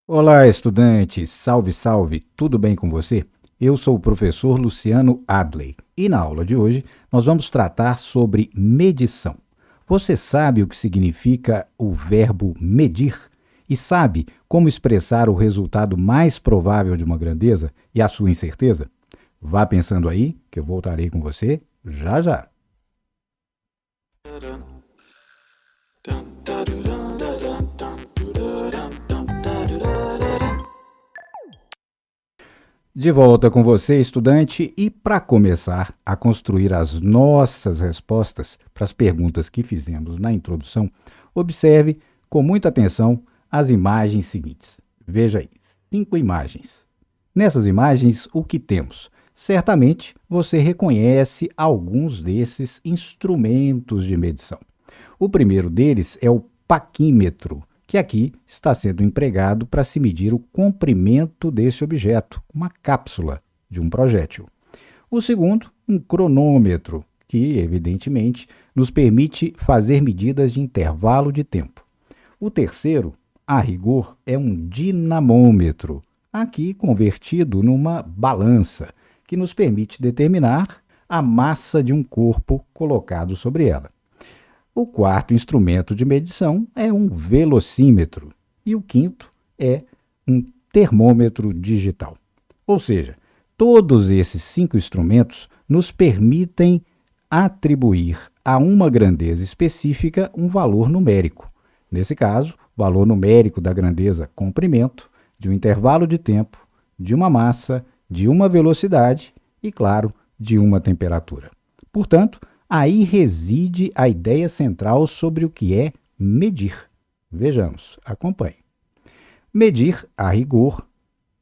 Olá, estudante! Salve, salve! Tudo bem com você? Eu sou o professor Luciano Adley e na aula de hoje nós vamos tratar sobre medição. Você sabe o que significa o verbo medir? E sabe como expressar o resultado mais provável de uma grandeza e a sua incerteza? Vá pensando aí que eu voltarei com você já já. De volta com você, estudante, e para começar a construir as nossas respostas para as perguntas que fizemos na introdução, observe com muita atenção as imagens seguintes. Veja aí, 5 imagens. Nessas imagens, o que temos? Certamente você reconhece alguns desses instrumentos de medição. O primeiro deles é o paquímetro, que aqui está sendo empregado para se medir o comprimento desse objeto, uma cápsula de um projétil. O segundo, um cronômetro, que, evidentemente, nos permite fazer medidas de intervalo de tempo. O terceiro, a rigor, é um dinamômetro, aqui convertido numa balança, que nos permite determinar a massa de um corpo colocado sobre ela. O quarto instrumento de medição é um velocímetro e o quinto é um termômetro digital. Ou seja, todos esses 5 instrumentos nos permitem atribuir a uma grandeza específica um valor numérico. Nesse caso, o valor numérico da grandeza comprimento, de um intervalo de tempo, de uma massa, de uma velocidade e, claro, de uma temperatura. Portanto, aí reside a ideia central sobre o que é medir. Vejamos, acompanhe. Medir, a rigor,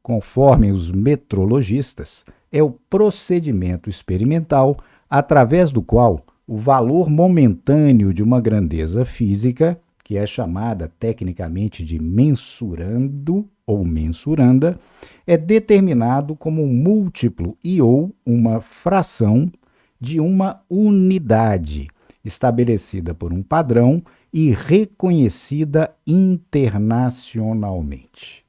conforme os metrologistas, é o procedimento experimental através do qual o valor momentâneo de uma grandeza física, que é chamada tecnicamente de mensurando ou mensuranda, é determinado como um múltiplo e ou uma fração de uma unidade estabelecida por um padrão e reconhecida internacionalmente.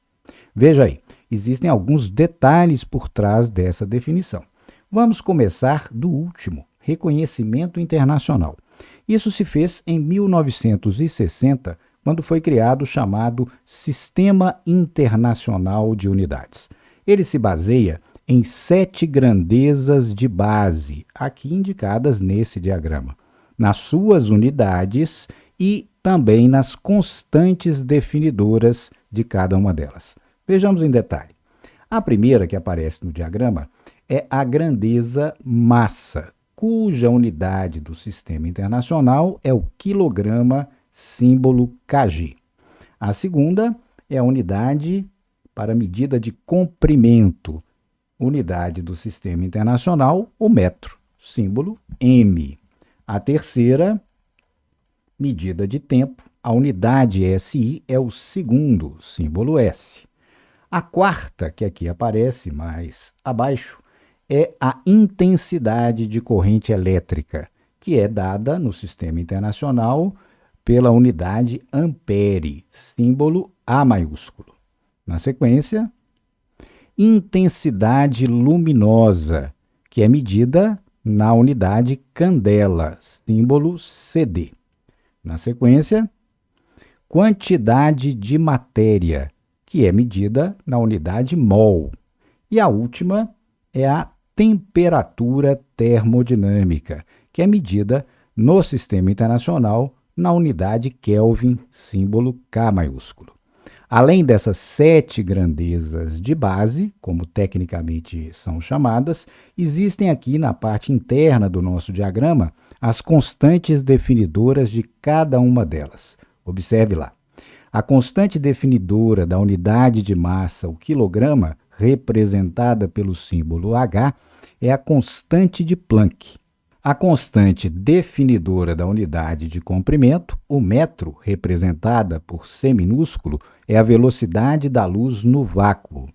Veja aí, existem alguns detalhes por trás dessa definição. Vamos começar do último, reconhecimento internacional. Isso se fez em 1960, quando foi criado o chamado Sistema Internacional de Unidades. Ele se baseia em 7 grandezas de base, aqui indicadas nesse diagrama, nas suas unidades e também nas constantes definidoras de cada uma delas. Vejamos em detalhe. A primeira que aparece no diagrama é a grandeza massa, cuja unidade do sistema internacional é o quilograma, símbolo kg. A segunda é a unidade para medida de comprimento, unidade do sistema internacional, o metro, símbolo M. A terceira, medida de tempo, a unidade SI é o segundo, símbolo S. A quarta, que aqui aparece mais abaixo, é a intensidade de corrente elétrica, que é dada no sistema internacional pela unidade ampere, símbolo A maiúsculo. Na sequência, intensidade luminosa, que é medida na unidade candela, símbolo CD. Na sequência, quantidade de matéria, que é medida na unidade mol. E a última é a temperatura termodinâmica, que é medida no sistema internacional na unidade Kelvin, símbolo K maiúsculo. Além dessas 7 grandezas de base, como tecnicamente são chamadas, existem aqui na parte interna do nosso diagrama as constantes definidoras de cada uma delas. Observe lá. A constante definidora da unidade de massa, o quilograma, representada pelo símbolo H, é a constante de Planck. A constante definidora da unidade de comprimento, o metro, representada por C minúsculo, é a velocidade da luz no vácuo.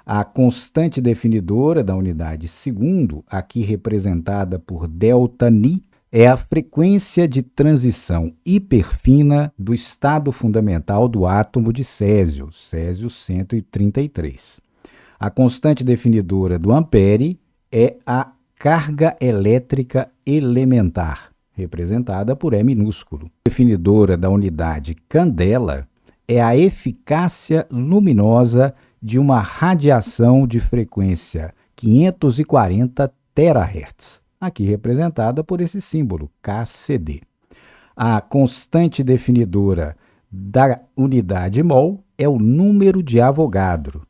A constante definidora da unidade segundo, aqui representada por ΔΝ, é a frequência de transição hiperfina do estado fundamental do átomo de Césio, Césio 133. A constante definidora do ampere é a carga elétrica elementar, representada por E minúsculo. A definidora da unidade candela é a eficácia luminosa de uma radiação de frequência 540 terahertz, aqui representada por esse símbolo, KCD. A constante definidora da unidade mol é o número de Avogadro,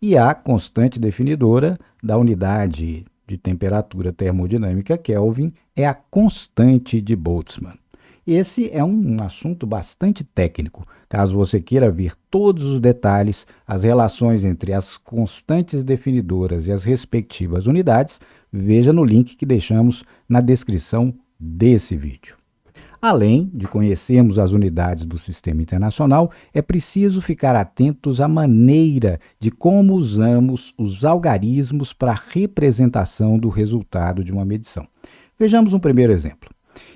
e a constante definidora da unidade de temperatura termodinâmica Kelvin é a constante de Boltzmann. Esse é um assunto bastante técnico. Caso você queira ver todos os detalhes, as relações entre as constantes definidoras e as respectivas unidades, veja no link que deixamos na descrição desse vídeo. Além de conhecermos as unidades do Sistema Internacional, é preciso ficar atentos à maneira de como usamos os algarismos para a representação do resultado de uma medição. Vejamos um primeiro exemplo.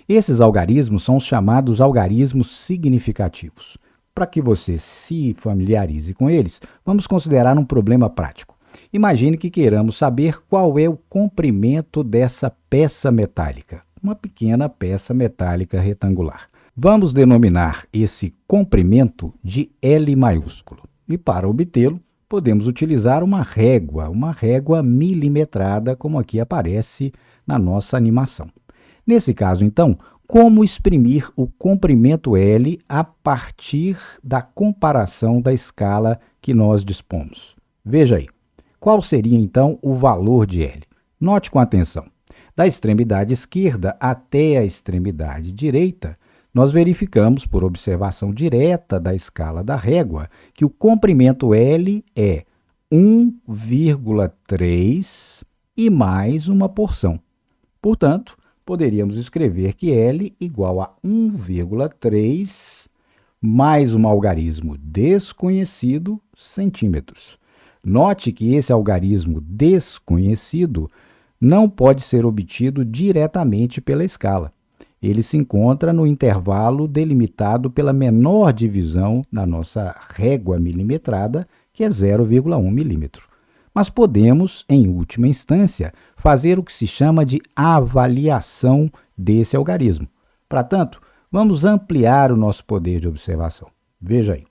Esses algarismos são os chamados algarismos significativos. Para que você se familiarize com eles, vamos considerar um problema prático. Imagine que queiramos saber qual é o comprimento dessa peça metálica, uma pequena peça metálica retangular. Vamos denominar esse comprimento de L maiúsculo. E para obtê-lo, podemos utilizar uma régua milimetrada, como aqui aparece na nossa animação. Nesse caso, então, como exprimir o comprimento L a partir da comparação da escala que nós dispomos? Veja aí. Qual seria, então, o valor de L? Note com atenção. Da extremidade esquerda até a extremidade direita, nós verificamos, por observação direta da escala da régua, que o comprimento L é 1,3 e mais uma porção. Portanto, poderíamos escrever que L igual a 1,3 mais um algarismo desconhecido, centímetros. Note que esse algarismo desconhecido não pode ser obtido diretamente pela escala. Ele se encontra no intervalo delimitado pela menor divisão da nossa régua milimetrada, que é 0,1 milímetro. Mas podemos, em última instância, fazer o que se chama de avaliação desse algarismo. Para tanto, vamos ampliar o nosso poder de observação. Veja aí.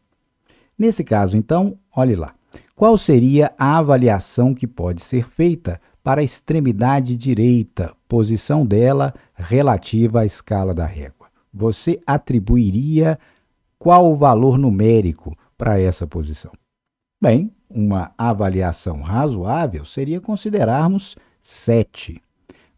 Nesse caso, então, olhe lá. Qual seria a avaliação que pode ser feita para a extremidade direita, posição dela relativa à escala da régua? Você atribuiria qual o valor numérico para essa posição? Bem, uma avaliação razoável seria considerarmos 7.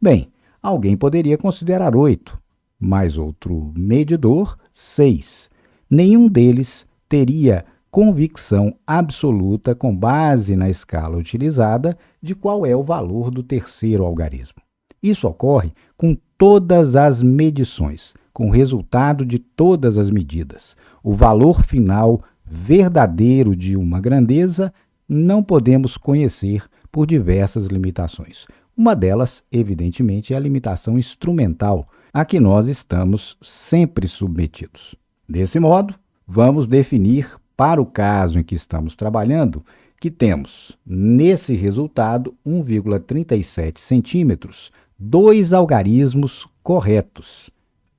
Bem, alguém poderia considerar 8, mas outro medidor, 6. Nenhum deles teria convicção absoluta com base na escala utilizada de qual é o valor do terceiro algarismo. Isso ocorre com todas as medições, com o resultado de todas as medidas. O valor final verdadeiro de uma grandeza não podemos conhecer por diversas limitações. Uma delas, evidentemente, é a limitação instrumental, a que nós estamos sempre submetidos. Desse modo, vamos definir, para o caso em que estamos trabalhando, que temos, nesse resultado, 1,37 centímetros, dois algarismos corretos,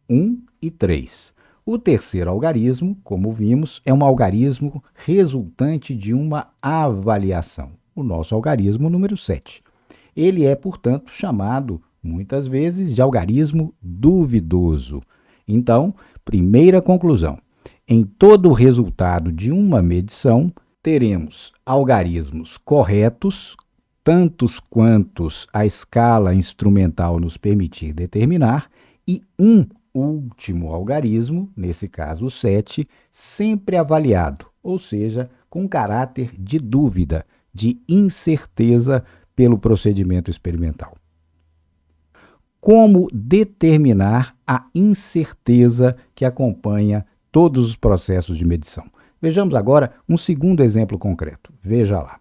1 e 3. O terceiro algarismo, como vimos, é um algarismo resultante de uma avaliação, o nosso algarismo número 7. Ele é, portanto, chamado, muitas vezes, de algarismo duvidoso. Então, primeira conclusão. Em todo o resultado de uma medição, teremos algarismos corretos, tantos quantos a escala instrumental nos permitir determinar, e um último algarismo, nesse caso o 7, sempre avaliado, ou seja, com caráter de dúvida, de incerteza pelo procedimento experimental. Como determinar a incerteza que acompanha todos os processos de medição? Vejamos agora um segundo exemplo concreto. Veja lá.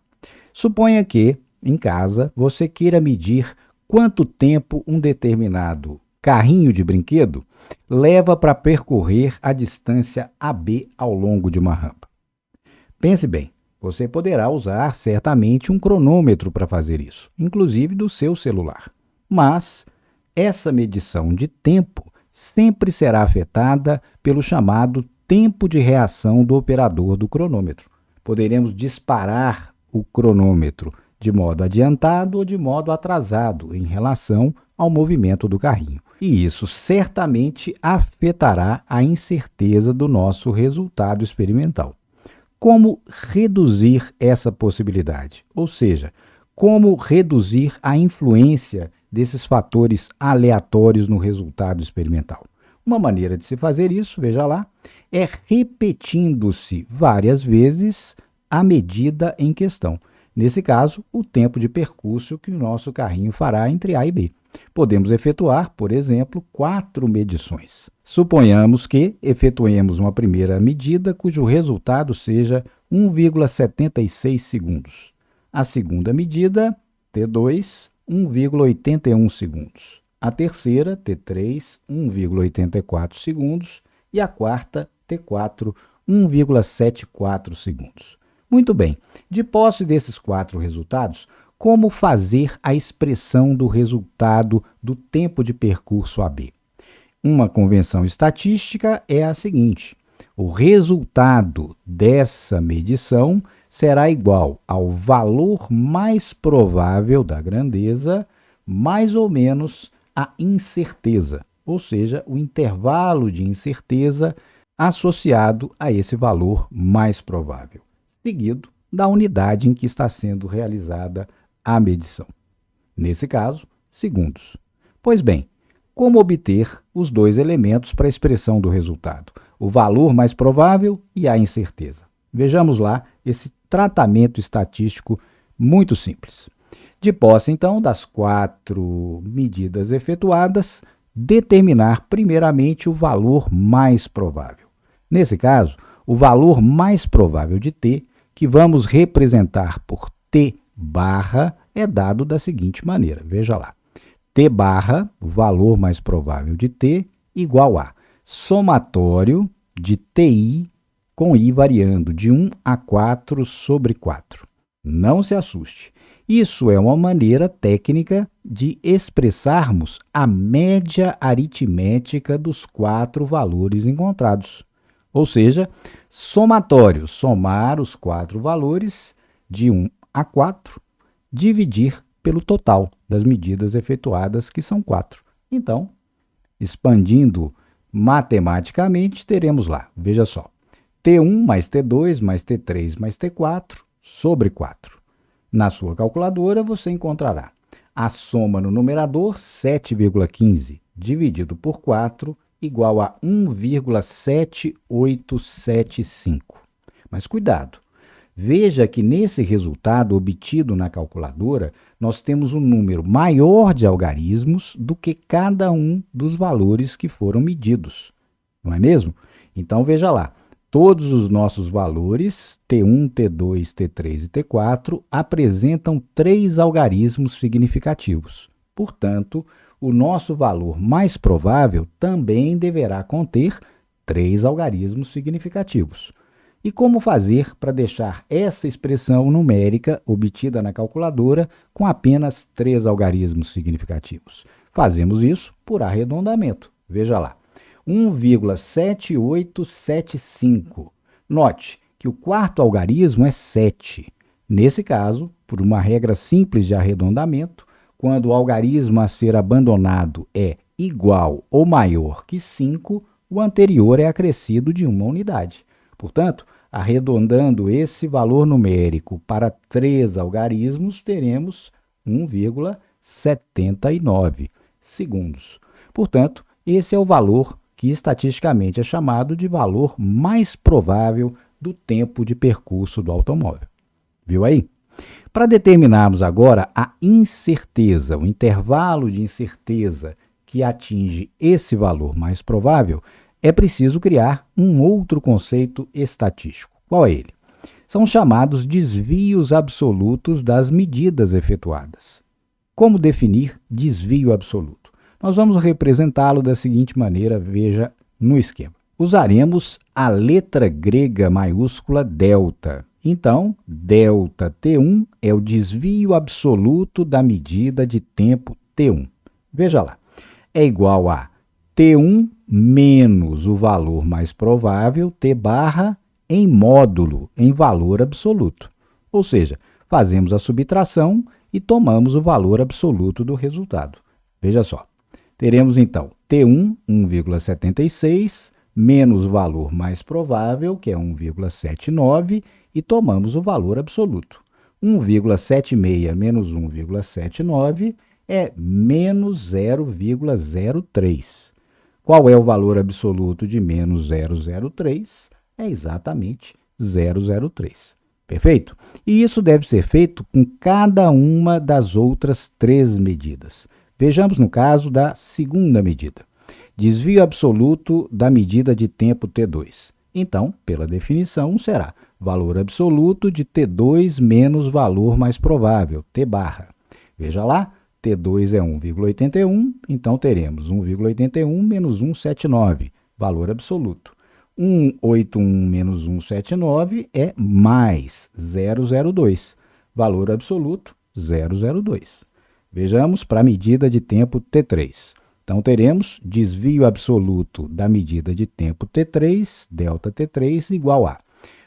Suponha que, em casa, você queira medir quanto tempo um determinado carrinho de brinquedo leva para percorrer a distância AB ao longo de uma rampa. Pense bem, você poderá usar certamente um cronômetro para fazer isso, inclusive do seu celular. Mas essa medição de tempo sempre será afetada pelo chamado tempo de reação do operador do cronômetro. Poderemos disparar o cronômetro de modo adiantado ou de modo atrasado em relação ao movimento do carrinho. E isso certamente afetará a incerteza do nosso resultado experimental. Como reduzir essa possibilidade? Ou seja, como reduzir a influência desses fatores aleatórios no resultado experimental? Uma maneira de se fazer isso, veja lá, é repetindo-se várias vezes a medida em questão. Nesse caso, o tempo de percurso que o nosso carrinho fará entre A e B. Podemos efetuar, por exemplo, 4 medições. Suponhamos que efetuemos uma primeira medida cujo resultado seja 1,76 segundos. A segunda medida, T2, 1,81 segundos. A terceira, T3, 1,84 segundos. E a quarta, T4, 1,74 segundos. Muito bem, de posse desses 4 resultados, como fazer a expressão do resultado do tempo de percurso AB? Uma convenção estatística é a seguinte: o resultado dessa medição será igual ao valor mais provável da grandeza, mais ou menos a incerteza, ou seja, o intervalo de incerteza associado a esse valor mais provável, seguido da unidade em que está sendo realizada a medição. Nesse caso, segundos. Pois bem, como obter os 2 elementos para a expressão do resultado, o valor mais provável e a incerteza? Vejamos lá esse tratamento estatístico muito simples. De posse, então, das 4 medidas efetuadas, determinar primeiramente o valor mais provável. Nesse caso, o valor mais provável de T, que vamos representar por T barra, é dado da seguinte maneira. Veja lá. T barra, o valor mais provável de T, igual a somatório de TI com I variando de 1 a 4 sobre 4. Não se assuste. Isso é uma maneira técnica de expressarmos a média aritmética dos 4 valores encontrados. Ou seja, somatório, somar os 4 valores de 1 a 4, dividir pelo total das medidas efetuadas, que são 4. Então, expandindo matematicamente, teremos lá, veja só, T1 mais T2 mais T3 mais T4 sobre 4. Na sua calculadora, você encontrará a soma no numerador, 7,15, dividido por 4, igual a 1,7875. Mas cuidado! Veja que nesse resultado obtido na calculadora, nós temos um número maior de algarismos do que cada um dos valores que foram medidos. Não é mesmo? Então, veja lá. Todos os nossos valores, T1, T2, T3 e T4, apresentam 3 algarismos significativos. Portanto, o nosso valor mais provável também deverá conter 3 algarismos significativos. E como fazer para deixar essa expressão numérica obtida na calculadora com apenas 3 algarismos significativos? Fazemos isso por arredondamento. Veja lá. 1,7875. Note que o quarto algarismo é 7. Nesse caso, por uma regra simples de arredondamento, quando o algarismo a ser abandonado é igual ou maior que 5, o anterior é acrescido de uma unidade. Portanto, arredondando esse valor numérico para 3 algarismos, teremos 1,79 segundos. Portanto, esse é o valor que estatisticamente é chamado de valor mais provável do tempo de percurso do automóvel. Viu aí? Para determinarmos agora a incerteza, o intervalo de incerteza que atinge esse valor mais provável, é preciso criar um outro conceito estatístico. Qual é ele? São chamados desvios absolutos das medidas efetuadas. Como definir desvio absoluto? Nós vamos representá-lo da seguinte maneira, veja no esquema. Usaremos a letra grega maiúscula delta. Então, delta T1 é o desvio absoluto da medida de tempo T1. Veja lá, é igual a T1 menos o valor mais provável, T barra, em módulo, em valor absoluto. Ou seja, fazemos a subtração e tomamos o valor absoluto do resultado. Veja só, teremos então T1, 1,76, menos o valor mais provável, que é 1,79, e tomamos o valor absoluto. 1,76 menos 1,79 é menos 0,03. Qual é o valor absoluto de menos 0,03? É exatamente 0,03. Perfeito? E isso deve ser feito com cada uma das outras três medidas. Vejamos no caso da segunda medida. Desvio absoluto da medida de tempo T2. Então, pela definição, será valor absoluto de T2 menos valor mais provável, T barra. Veja lá, T2 é 1,81, então teremos 1,81 menos 1,79, valor absoluto. 181 menos 179 é mais 0,02, valor absoluto 0,02. Vejamos para a medida de tempo T3. Então, teremos desvio absoluto da medida de tempo T3, delta T3, igual a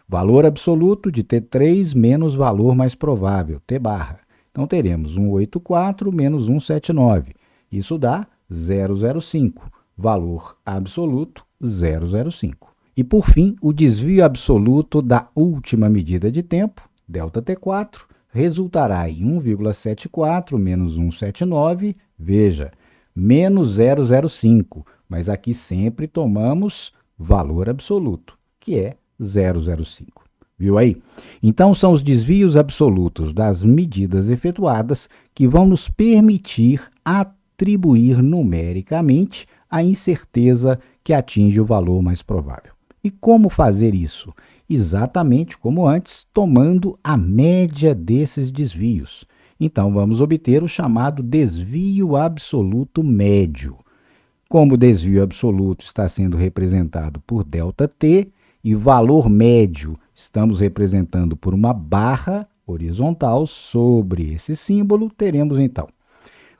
valor absoluto de T3 menos valor mais provável, T barra. Então, teremos 184 menos 179. Isso dá 0,05, valor absoluto 0,05. E, por fim, o desvio absoluto da última medida de tempo, delta T4, resultará em 1,74 menos 179, veja, menos 0,05, mas aqui sempre tomamos valor absoluto, que é 0,05. Viu aí? Então, são os desvios absolutos das medidas efetuadas que vão nos permitir atribuir numericamente a incerteza que atinge o valor mais provável. E como fazer isso? Exatamente como antes, tomando a média desses desvios. Então, vamos obter o chamado desvio absoluto médio. Como o desvio absoluto está sendo representado por ΔT e valor médio estamos representando por uma barra horizontal sobre esse símbolo, teremos então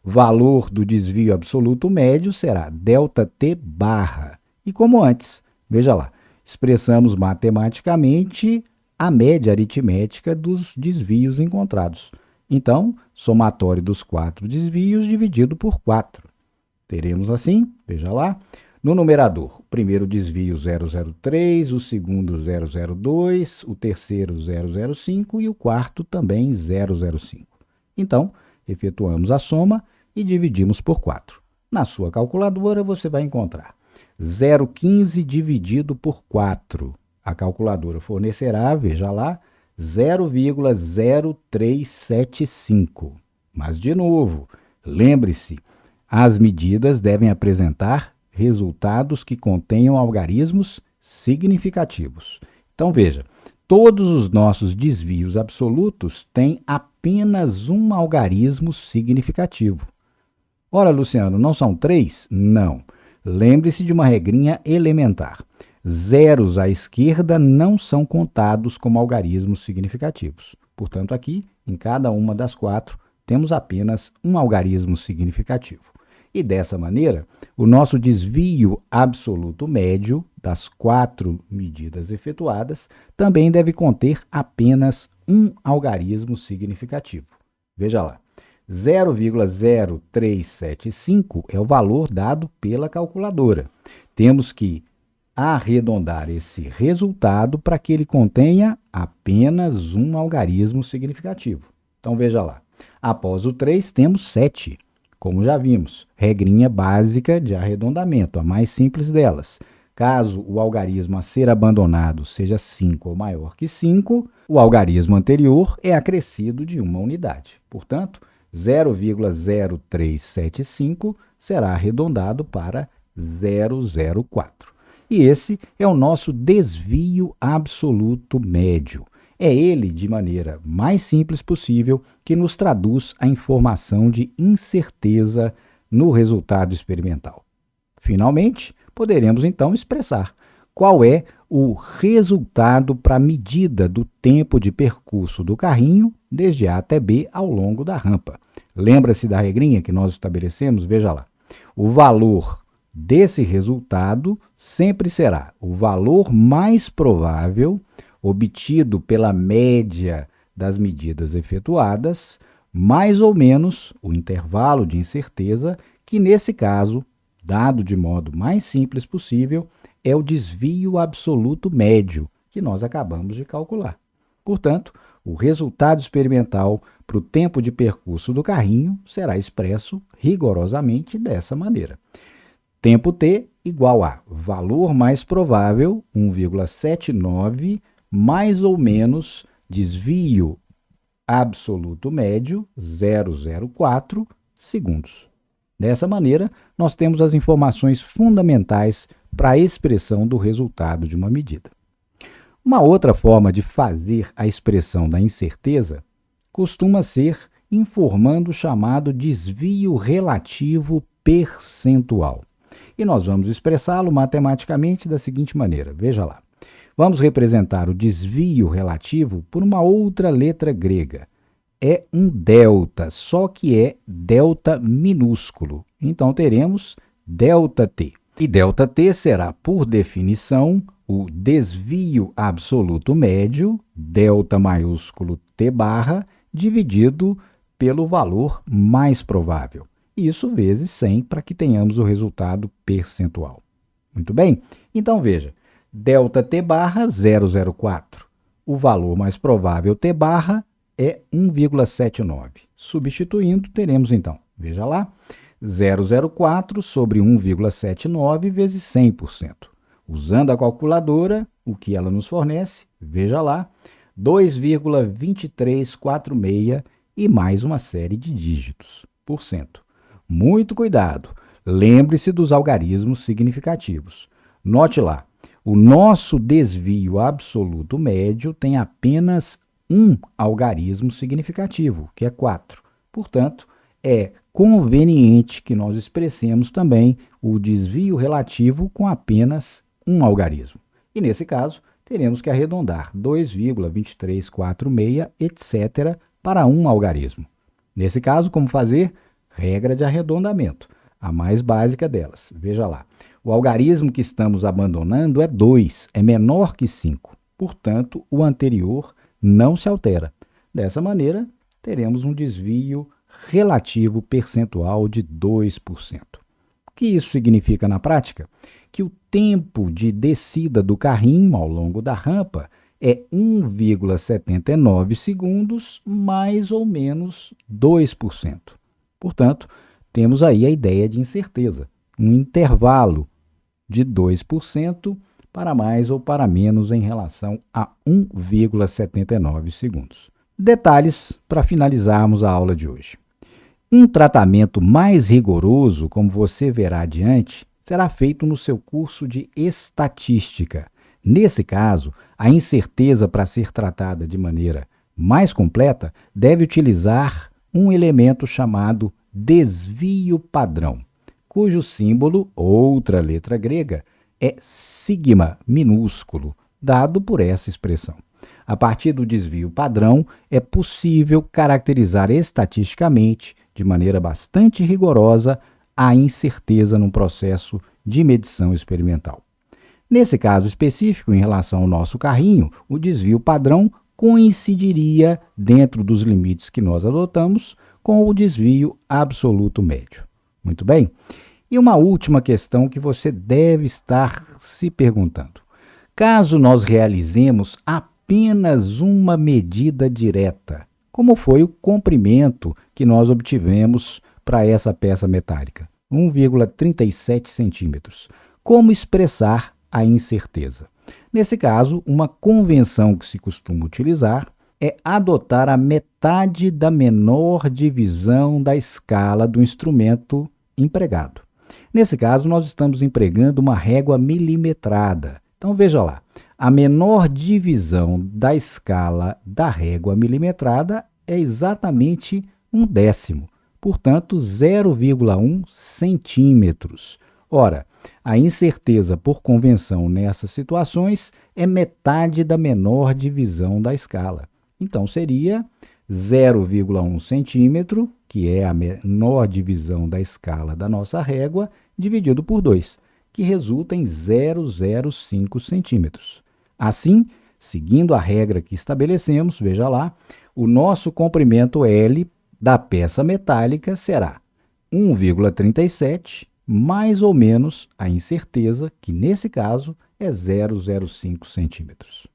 valor do desvio absoluto médio será ΔT barra. E como antes, veja lá, expressamos matematicamente a média aritmética dos desvios encontrados. Então, somatório dos 4 desvios dividido por 4. Teremos assim, veja lá, no numerador, o primeiro desvio 003, o segundo 002, o terceiro 005 e o quarto também 005. Então, efetuamos a soma e dividimos por 4. Na sua calculadora, você vai encontrar 0,15 dividido por 4. A calculadora fornecerá, veja lá, 0,0375. Mas, de novo, lembre-se, as medidas devem apresentar resultados que contenham algarismos significativos. Então, veja, todos os nossos desvios absolutos têm apenas um algarismo significativo. Ora, Luciano, não são 3? Não. Lembre-se de uma regrinha elementar. Zeros à esquerda não são contados como algarismos significativos. Portanto, aqui, em cada uma das 4, temos apenas um algarismo significativo. E dessa maneira, o nosso desvio absoluto médio das 4 medidas efetuadas também deve conter apenas um algarismo significativo. Veja lá, 0,0375 é o valor dado pela calculadora. Temos que arredondar esse resultado para que ele contenha apenas um algarismo significativo. Então, veja lá, após o 3 temos 7. Como já vimos, regrinha básica de arredondamento, a mais simples delas. Caso o algarismo a ser abandonado seja 5 ou maior que 5, o algarismo anterior é acrescido de uma unidade. Portanto, 0,0375 será arredondado para 0,04. E esse é o nosso desvio absoluto médio. É ele, de maneira mais simples possível, que nos traduz a informação de incerteza no resultado experimental. Finalmente, poderemos então expressar qual é o resultado para a medida do tempo de percurso do carrinho desde A até B ao longo da rampa. Lembra-se da regrinha que nós estabelecemos? Veja lá. O valor desse resultado sempre será o valor mais provável obtido pela média das medidas efetuadas, mais ou menos o intervalo de incerteza, que nesse caso, dado de modo mais simples possível, é o desvio absoluto médio que nós acabamos de calcular. Portanto, o resultado experimental para o tempo de percurso do carrinho será expresso rigorosamente dessa maneira. Tempo t igual a valor mais provável, 1,79, mais ou menos desvio absoluto médio, 0,04 segundos. Dessa maneira, nós temos as informações fundamentais para a expressão do resultado de uma medida. Uma outra forma de fazer a expressão da incerteza costuma ser informando o chamado desvio relativo percentual. E nós vamos expressá-lo matematicamente da seguinte maneira. Veja lá. Vamos representar o desvio relativo por uma outra letra grega. É um delta, só que é delta minúsculo. Então, teremos ΔT. E ΔT será, por definição, o desvio absoluto médio, delta maiúsculo T barra, dividido pelo valor mais provável. Isso vezes 100 para que tenhamos o resultado percentual. Muito bem? Então, veja, ΔT barra 0,04. O valor mais provável T barra é 1,79. Substituindo, teremos então, veja lá, 0,04 sobre 1,79 vezes 100%. Usando a calculadora, o que ela nos fornece, veja lá, 2,2346 e mais uma série de dígitos, por cento. Muito cuidado, lembre-se dos algarismos significativos. Note lá, o nosso desvio absoluto médio tem apenas um algarismo significativo, que é 4. Portanto, é conveniente que nós expressemos também o desvio relativo com apenas um algarismo. E nesse caso, teremos que arredondar 2,2346, etc., para um algarismo. Nesse caso, como fazer? Regra de arredondamento, a mais básica delas. Veja lá, o algarismo que estamos abandonando é 2, é menor que 5. Portanto, o anterior não se altera. Dessa maneira, teremos um desvio relativo percentual de 2%. O que isso significa na prática? Que o tempo de descida do carrinho ao longo da rampa é 1,79 segundos, mais ou menos 2%. Portanto, temos aí a ideia de incerteza, um intervalo de 2% para mais ou para menos em relação a 1,79 segundos. Detalhes para finalizarmos a aula de hoje. Um tratamento mais rigoroso, como você verá adiante, será feito no seu curso de estatística. Nesse caso, a incerteza para ser tratada de maneira mais completa deve utilizar um elemento chamado desvio padrão, cujo símbolo, outra letra grega, é sigma minúsculo, dado por essa expressão. A partir do desvio padrão, é possível caracterizar estatisticamente, de maneira bastante rigorosa, a incerteza num processo de medição experimental. Nesse caso específico, em relação ao nosso carrinho, o desvio padrão coincidiria, dentro dos limites que nós adotamos, com o desvio absoluto médio. Muito bem? E uma última questão que você deve estar se perguntando. Caso nós realizemos apenas uma medida direta, como foi o comprimento que nós obtivemos para essa peça metálica, 1,37 centímetros, como expressar a incerteza? Nesse caso, uma convenção que se costuma utilizar é adotar a metade da menor divisão da escala do instrumento empregado. Nesse caso, nós estamos empregando uma régua milimetrada. Então, veja lá, a menor divisão da escala da régua milimetrada é exatamente 1/10. portanto 0,1 centímetros. Ora, a incerteza por convenção nessas situações é metade da menor divisão da escala. Então, seria 0,1 centímetro, que é a menor divisão da escala da nossa régua, dividido por 2, que resulta em 0,05 centímetros. Assim, seguindo a regra que estabelecemos, veja lá, o nosso comprimento L da peça metálica será 1,37 mais ou menos a incerteza, que nesse caso é 0,05 centímetros.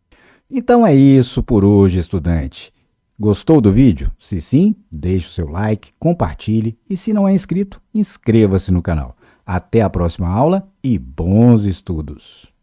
Então é isso por hoje, estudante. Gostou do vídeo? Se sim, deixe o seu like, compartilhe e se não é inscrito, inscreva-se no canal. Até a próxima aula e bons estudos!